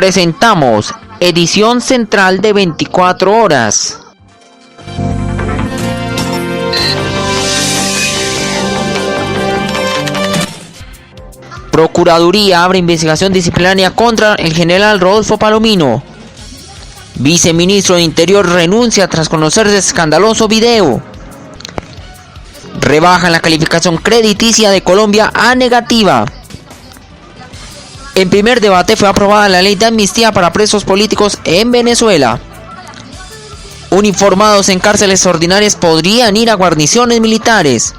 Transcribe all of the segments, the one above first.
Presentamos edición central de 24 horas. Procuraduría abre investigación disciplinaria contra el general Rodolfo Palomino. Viceministro de Interior renuncia tras conocerse escandaloso video. Rebajan la calificación crediticia de Colombia a negativa. En primer debate fue aprobada la ley de amnistía para presos políticos en Venezuela. Uniformados en cárceles ordinarias podrían ir a guarniciones militares.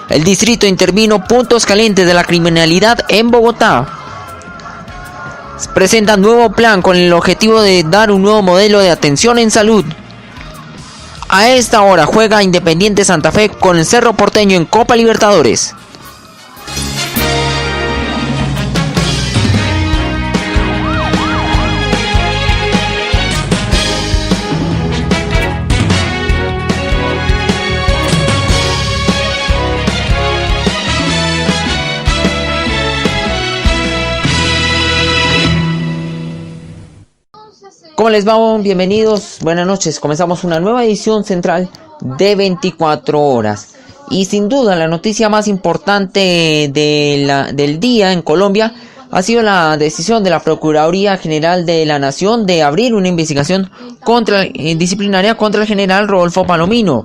El distrito intervino puntos calientes de la criminalidad en Bogotá. Presenta nuevo plan con el objetivo de dar un nuevo modelo de atención en salud. A esta hora juega Independiente Santa Fe con el Cerro Porteño en Copa Libertadores. ¿Cómo les va? Bienvenidos, buenas noches. Comenzamos una nueva edición central de 24 horas. Y sin duda la noticia más importante del día en Colombia ha sido la decisión de la Procuraduría General de la Nación de abrir una investigación disciplinaria contra el general Rodolfo Palomino.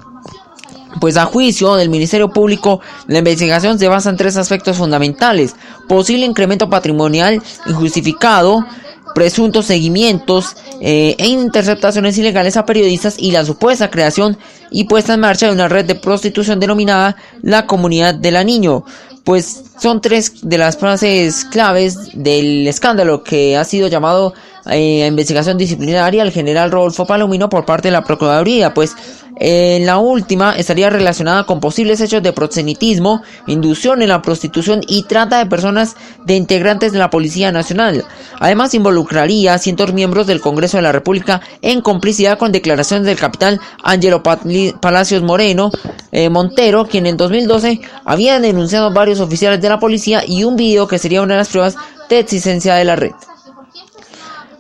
Pues a juicio del Ministerio Público, la investigación se basa en tres aspectos fundamentales: posible incremento patrimonial injustificado, presuntos seguimientos e interceptaciones ilegales a periodistas y la supuesta creación y puesta en marcha de una red de prostitución denominada la Comunidad de la Niño. Pues son tres de las frases claves del escándalo que ha sido llamado a investigación disciplinaria al general Rodolfo Palomino por parte de la Procuraduría. Pues la última estaría relacionada con posibles hechos de proxenetismo, inducción en la prostitución y trata de personas de integrantes de la Policía Nacional. Además involucraría a cientos miembros del Congreso de la República en complicidad con declaraciones del capitán Ángelo Palacios Montero, quien en 2012 había denunciado a varios oficiales de la policía, y un video que sería una de las pruebas de existencia de la red.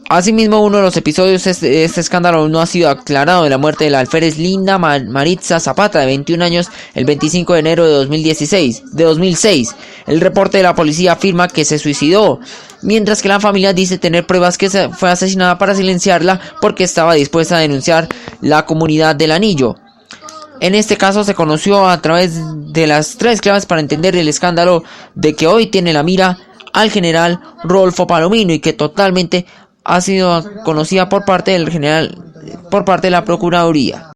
Asimismo, uno de los episodios de este escándalo no ha sido aclarado de la muerte de la alférez Linda Maritza Zapata, de 21 años, el 25 de enero de 2006. El reporte de la policía afirma que se suicidó, mientras que la familia dice tener pruebas que fue asesinada para silenciarla porque estaba dispuesta a denunciar la Comunidad del Anillo. En este caso se conoció a través de las tres claves para entender el escándalo de que hoy tiene la mira al general Rodolfo Palomino y que totalmente ha sido conocida por parte del general, por parte de la Procuraduría.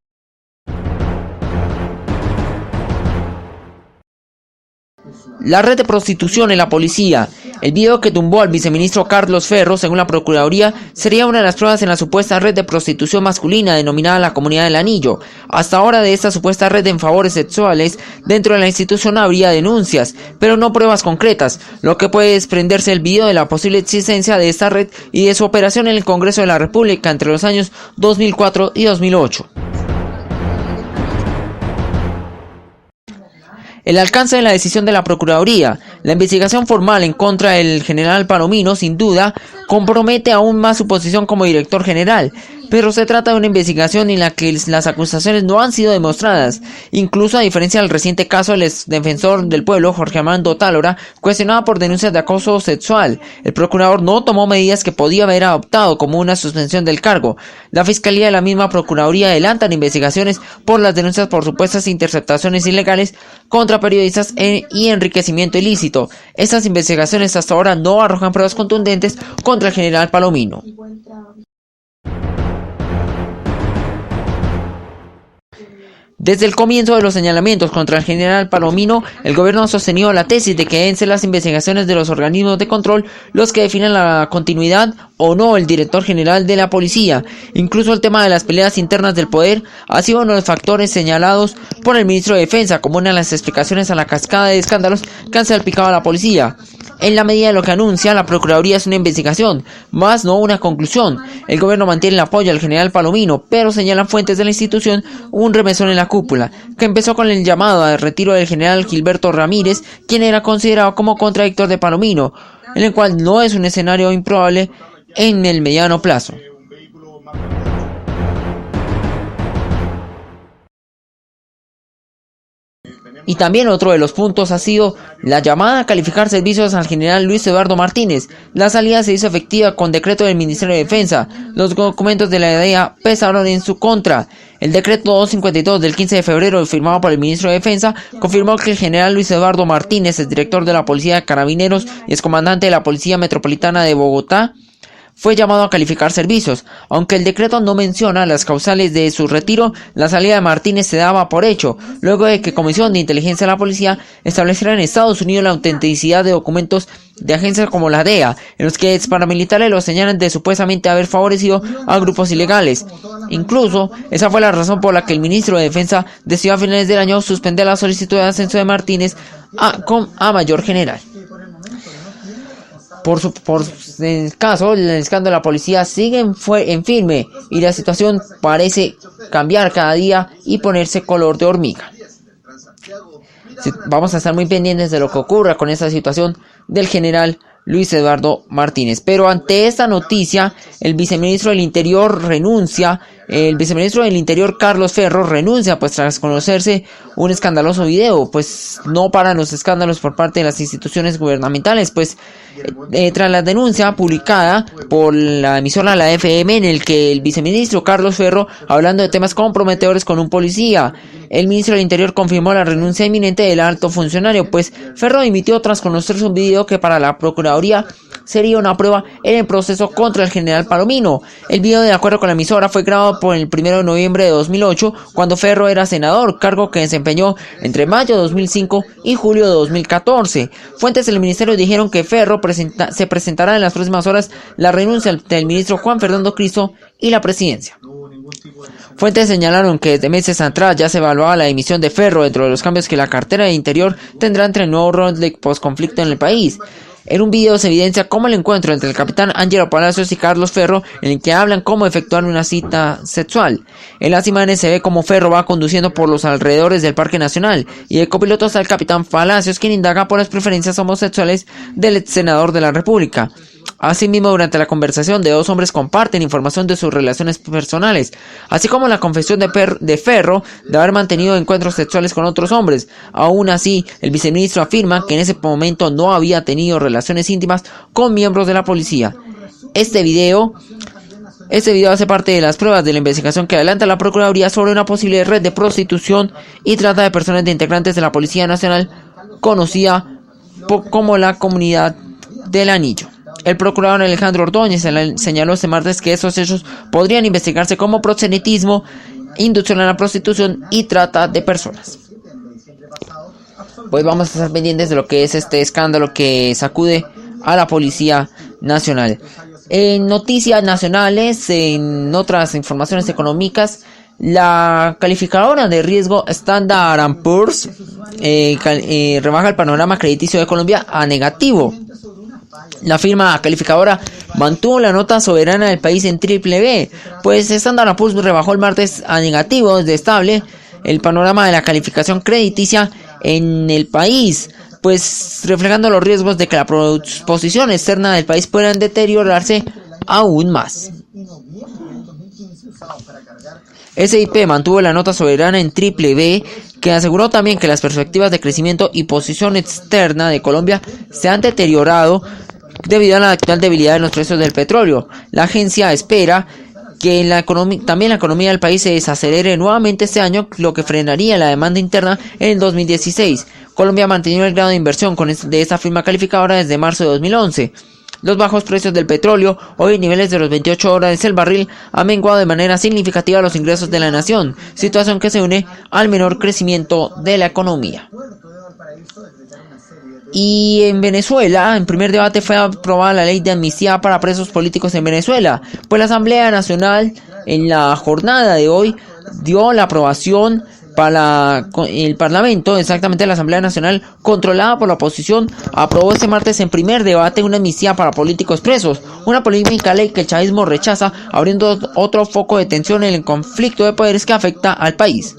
La red de prostitución en la policía. El video que tumbó al viceministro Carlos Ferro, según la Procuraduría, sería una de las pruebas en la supuesta red de prostitución masculina denominada la Comunidad del Anillo. Hasta ahora, de esta supuesta red en favores sexuales dentro de la institución habría denuncias, pero no pruebas concretas, lo que puede desprenderse el video de la posible existencia de esta red y de su operación en el Congreso de la República entre los años 2004 y 2008. El alcance de la decisión de la Procuraduría. La investigación formal en contra del general Palomino sin duda compromete aún más su posición como director general, pero se trata de una investigación en la que las acusaciones no han sido demostradas. Incluso a diferencia del reciente caso del defensor del pueblo, Jorge Armando Tálora, cuestionado por denuncias de acoso sexual, el procurador no tomó medidas que podía haber adoptado, como una suspensión del cargo. La Fiscalía de la misma Procuraduría adelantan investigaciones por las denuncias por supuestas interceptaciones ilegales contra periodistas y enriquecimiento ilícito. Estas investigaciones hasta ahora no arrojan pruebas contundentes contra el general Palomino. Desde el comienzo de los señalamientos contra el general Palomino, el gobierno ha sostenido la tesis de que deben ser las investigaciones de los organismos de control los que definan la continuidad o no el director general de la policía. Incluso el tema de las peleas internas del poder ha sido uno de los factores señalados por el ministro de Defensa como una de las explicaciones a la cascada de escándalos que han salpicado a la policía. En la medida de lo que anuncia, la Procuraduría es una investigación, más no una conclusión. El gobierno mantiene el apoyo al general Palomino, pero señalan fuentes de la institución un remesón en la cúpula, que empezó con el llamado al retiro del general Gilberto Ramírez, quien era considerado como contradictor de Palomino, en el cual no es un escenario improbable en el mediano plazo. Y también otro de los puntos ha sido la llamada a calificar servicios al general Luis Eduardo Martínez. La salida se hizo efectiva con decreto del Ministerio de Defensa. Los documentos de la DEA pesaron en su contra. El decreto 252 del 15 de febrero, firmado por el ministro de Defensa, confirmó que el general Luis Eduardo Martínez, el director de la Policía de Carabineros y excomandante de la Policía Metropolitana de Bogotá, fue llamado a calificar servicios. Aunque el decreto no menciona las causales de su retiro, la salida de Martínez se daba por hecho, luego de que Comisión de Inteligencia de la Policía estableciera en Estados Unidos la autenticidad de documentos de agencias como la DEA, en los que paramilitares lo señalan de supuestamente haber favorecido a grupos ilegales. Incluso, esa fue la razón por la que el ministro de Defensa decidió a finales del año suspender la solicitud de ascenso de Martínez a mayor general. Por el caso, el escándalo de la policía sigue en firme y la situación parece cambiar cada día y ponerse color de hormiga. Vamos a estar muy pendientes de lo que ocurra con esta situación del general Luis Eduardo Martínez. Pero ante esta noticia, el viceministro del Interior Carlos Ferro renuncia, pues tras conocerse un escandaloso video. Pues no paran los escándalos por parte de las instituciones gubernamentales, pues tras la denuncia publicada por la emisora La FM, en el que el viceministro Carlos Ferro, hablando de temas comprometedores con un policía, el ministro del Interior confirmó la renuncia inminente del alto funcionario, pues Ferro dimitió tras conocerse un video que para la Procuraduría sería una prueba en el proceso contra el general Palomino. El video, de acuerdo con la emisora, fue grabado por el 1 de noviembre de 2008, cuando Ferro era senador, cargo que desempeñó entre mayo de 2005 y julio de 2014. Fuentes del ministerio dijeron que Ferro se presentará en las próximas horas la renuncia del ministro Juan Fernando Cristo y la presidencia. Fuentes señalaron que desde meses atrás ya se evaluaba la dimisión de Ferro dentro de los cambios que la cartera de Interior tendrá entre el nuevo rol de posconflicto en el país. En un video se evidencia cómo el encuentro entre el capitán Ángelo Palacios y Carlos Ferro, en el que hablan cómo efectuar una cita sexual. En las imágenes se ve cómo Ferro va conduciendo por los alrededores del Parque Nacional, y de copiloto está el capitán Palacios, quien indaga por las preferencias homosexuales del ex senador de la República. Asimismo, durante la conversación de dos hombres comparten información de sus relaciones personales, así como la confesión de Ferro de haber mantenido encuentros sexuales con otros hombres. Aún así, el viceministro afirma que en ese momento no había tenido relaciones íntimas con miembros de la policía. Este video hace parte de las pruebas de la investigación que adelanta la Procuraduría sobre una posible red de prostitución y trata de personas de integrantes de la Policía Nacional, conocida como la Comunidad del Anillo. El procurador Alejandro Ordóñez señaló este martes que esos hechos podrían investigarse como proxenetismo, inducción a la prostitución y trata de personas. Pues vamos a estar pendientes de lo que es este escándalo que sacude a la Policía Nacional. En noticias nacionales, en otras informaciones económicas, la calificadora de riesgo Standard & Poor's rebaja el panorama crediticio de Colombia a negativo. La firma calificadora mantuvo la nota soberana del país en BBB, pues Standard & Poor's rebajó el martes a negativo desde estable el panorama de la calificación crediticia en el país, pues reflejando los riesgos de que la posición externa del país puedan deteriorarse aún más. SIP mantuvo la nota soberana en BBB, que aseguró también que las perspectivas de crecimiento y posición externa de Colombia se han deteriorado debido a la actual debilidad en los precios del petróleo. La agencia espera que también la economía del país se desacelere nuevamente este año, lo que frenaría la demanda interna en el 2016. Colombia ha mantenido el grado de inversión de esta firma calificadora desde marzo de 2011. Los bajos precios del petróleo, hoy en niveles de los $28 el barril, han menguado de manera significativa los ingresos de la nación, situación que se une al menor crecimiento de la economía. Y en Venezuela, en primer debate fue aprobada la ley de amnistía para presos políticos en Venezuela, pues la Asamblea Nacional en la jornada de hoy dio la aprobación para el Parlamento. Exactamente, la Asamblea Nacional, controlada por la oposición, aprobó este martes en primer debate una amnistía para políticos presos, una polémica ley que el chavismo rechaza, abriendo otro foco de tensión en el conflicto de poderes que afecta al país.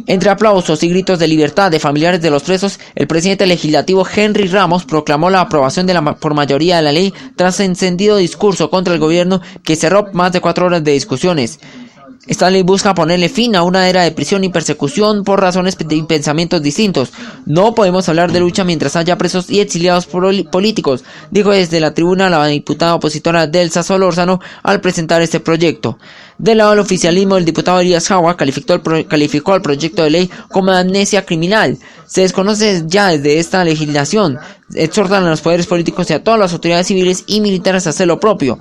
Entre aplausos y gritos de libertad de familiares de los presos, el presidente legislativo Henry Ramos proclamó la aprobación por mayoría de la ley tras encendido discurso contra el gobierno que cerró más de 4 horas de discusiones. Esta ley busca ponerle fin a una era de prisión y persecución por razones y pensamientos distintos. No podemos hablar de lucha mientras haya presos y exiliados políticos, dijo desde la tribuna la diputada opositora Delsa Solórzano al presentar este proyecto. Del lado del oficialismo, el diputado Elías Jawa calificó al proyecto de ley como amnesia criminal. Se desconoce ya desde esta legislación. Exhortan a los poderes políticos y a todas las autoridades civiles y militares a hacer lo propio.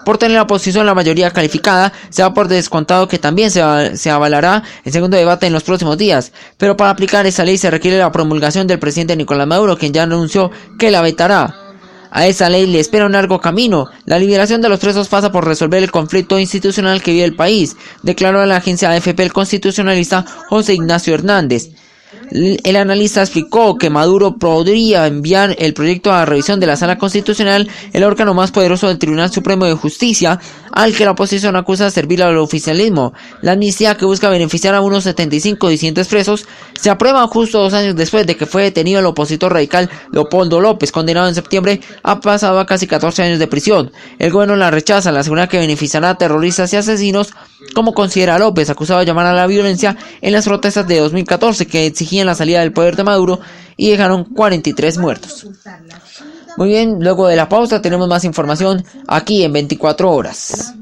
Por tener la oposición la mayoría calificada, se da por descontado que también se avalará el segundo debate en los próximos días. Pero para aplicar esa ley se requiere la promulgación del presidente Nicolás Maduro, quien ya anunció que la vetará. A esa ley le espera un largo camino. La liberación de los presos pasa por resolver el conflicto institucional que vive el país, declaró a la agencia AFP el constitucionalista José Ignacio Hernández. El analista explicó que Maduro podría enviar el proyecto a revisión de la Sala Constitucional, el órgano más poderoso del Tribunal Supremo de Justicia, al que la oposición acusa de servir al oficialismo. La amnistía, que busca beneficiar a unos 75 disidentes presos, se aprueba justo 2 años después de que fue detenido el opositor radical Leopoldo López, condenado en septiembre a pasado a casi 14 años de prisión. El gobierno la rechaza, al asegurar que beneficiará a terroristas y asesinos, como considera López, acusado de llamar a la violencia en las protestas de 2014 que exigían la salida del poder de Maduro y dejaron 43 muertos. Muy bien, luego de la pausa tenemos más información aquí en 24 horas.